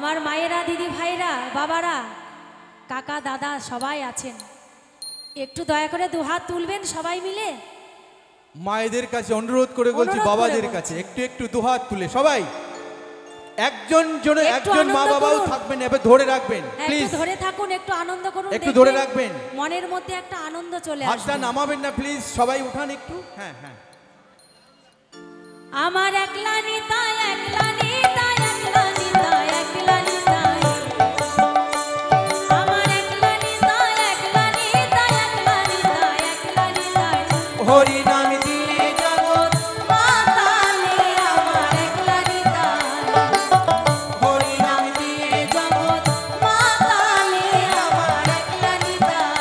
আমার মায়েরা, দিদি ভাইরা, বাবারা, কাকা দাদা সবাই আছেন, একটু দয়া করে দুহাত তুলবেন সবাই মিলে। মায়েদের কাছে অনুরোধ করে বলছি, বাবাদের কাছে একটু একটু দুহাত তুলে সবাই, একজন মা বাবাও থাকবেন, এবার ধরে রাখবেন প্লিজ, ধরে থাকুন, একটু আনন্দ করুন, একটু ধরে রাখবেন, মনের মধ্যে একটা আনন্দ চলে আসবে। হাতটা নামাবেন না প্লিজ, সবাই উঠান একটু। হ্যাঁ হ্যাঁ। আমার একলা নিতাই, একলা নিতাই, একলা নিতাই, একলা নিতাই, আমার একলা নিতাই, একলা নিতাই, একলা নিতাই, একলা নিতাই, হরি নাম দিয়ে জগৎ মাতালে আমার একলা নিতাই, হরি নাম দিয়ে জগৎ মাতালে আমার একলা নিতাই।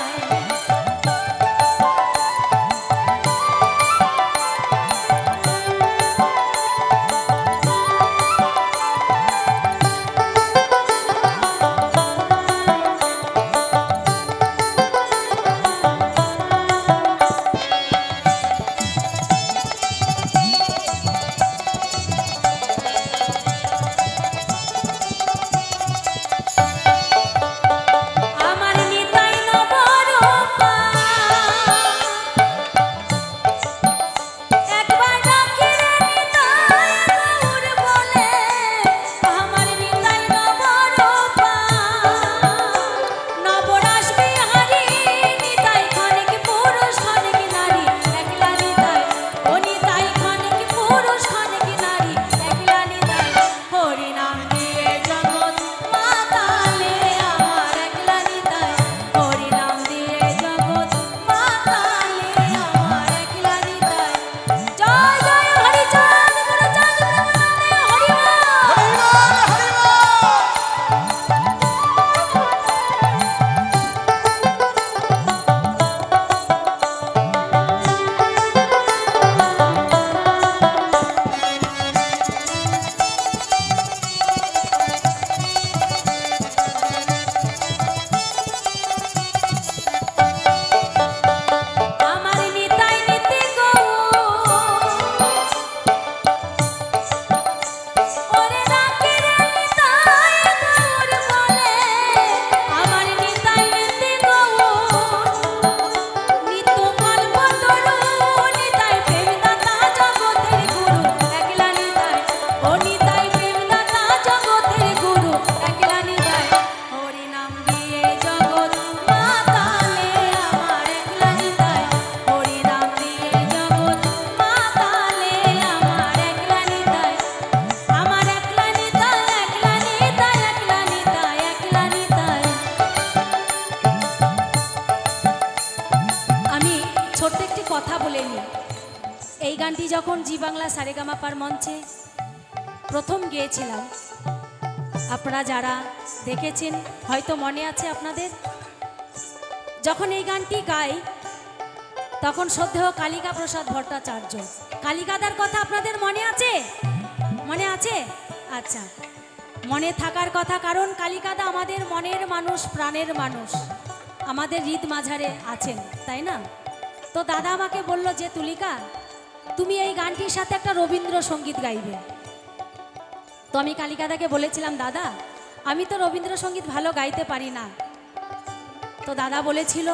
এই গানটি যখন জি বাংলা সারেগামাপার মঞ্চে প্রথম গেয়েছিলাম, আপনারা যারা দেখেছেন হয়তো মনে আছে আপনাদের, যখন এই গানটি গাই তখন শ্রদ্ধেয় কালিকা প্রসাদ ভট্টাচার্য, কালিকাদার কথা আপনাদের মনে আছে? মনে আছে? আচ্ছা, মনে থাকার কথা, কারণ কালিকাদা আমাদের মনের মানুষ, প্রাণের মানুষ, আমাদের হৃদ মাঝারে আছেন, তাই না? তো দাদা আমাকে বলল যে তুলিকা, তুমি এই গানটির সাথে একটা রবীন্দ্রসঙ্গীত গাইবে। তো আমি কালিকাদাকে বলেছিলাম, দাদা আমি তো রবীন্দ্রসঙ্গীত ভালো গাইতে পারি না। তো দাদা বলেছিল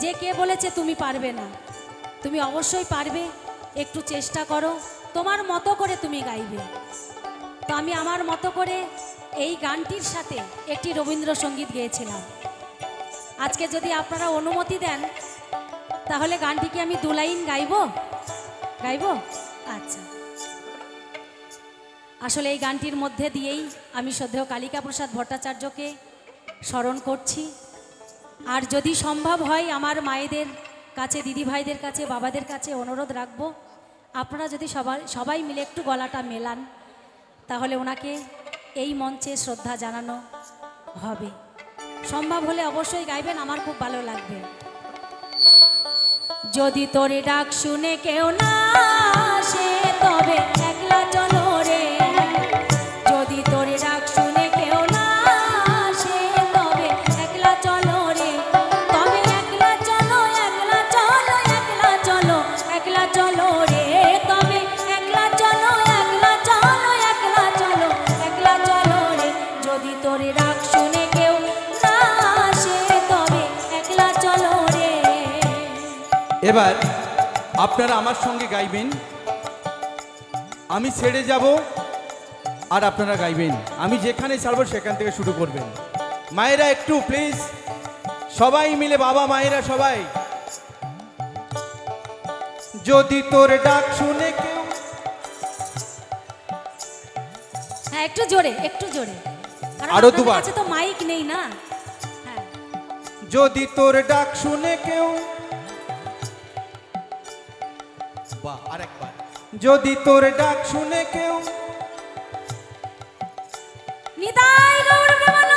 যে কে বলেছে তুমি পারবে না, তুমি অবশ্যই পারবে, একটু চেষ্টা করো, তোমার মতো করে তুমি গাইবে। তো আমি আমার মতো করে এই গানটির সাথে একটি রবীন্দ্রসঙ্গীত গেয়েছিলাম। আজকে যদি আপনারা অনুমতি দেন তাহলে গানটিকে আমি 2 লাইন গাইবো। আচ্ছা, আসলে এই গানটির মধ্যে দিয়েই আমি শ্রদ্ধেয় কালিকা প্রসাদ ভট্টাচার্যকে স্মরণ করছি। আর যদি সম্ভব হয় আমার মায়েদের কাছে, দিদি ভাইদের কাছে, বাবাদের কাছে অনুরোধ রাখবো, আপনারা যদি সবাই মিলে একটু গলাটা মেলান তাহলে ওনাকে এই মঞ্চে শ্রদ্ধা জানানো হবে। সম্ভব হলে অবশ্যই গাইবেন, আমার খুব ভালো লাগবে। যদি তোরে ডাক শুনে কেউ না আসে তবে একলা চলো রে, যদি তোরে ডাক শুনে কেউ না আসে তবে একলা চলো রে, তবে একলা চলো, একলা চলো, একলা চলো, একলা চলো রে, তবে একলা চলো, একলা চলো, একলা চলো, একলা চলো রে। তোরে ডাক শুনে কেউ না আসে তবে একলা চলো রে। এবার আপনারা আমার সঙ্গে গাইবেন, আমি ছেড়ে যাব আর আপনারা গাইবেন, আমি যেখানে ছাড়বো সেখান থেকে শুরু করবেন। মায়েরা একটু প্লিজ, সবাই মিলে, বাবা মায়েরা সবাই। যদি তোর ডাক শুনে কেউ, হ্যাঁ একটু জোরে, একটু জোরে, কারণ আরো আপনাদের দুবার। কাছে তো মাইক নেই না। হ্যাঁ যদি তোর ডাক শুনে কেউ, বাহ, আরেকবার। যদি তোর ডাক শুনে কেউ, নিতাই গৌর প্রেমানন্দ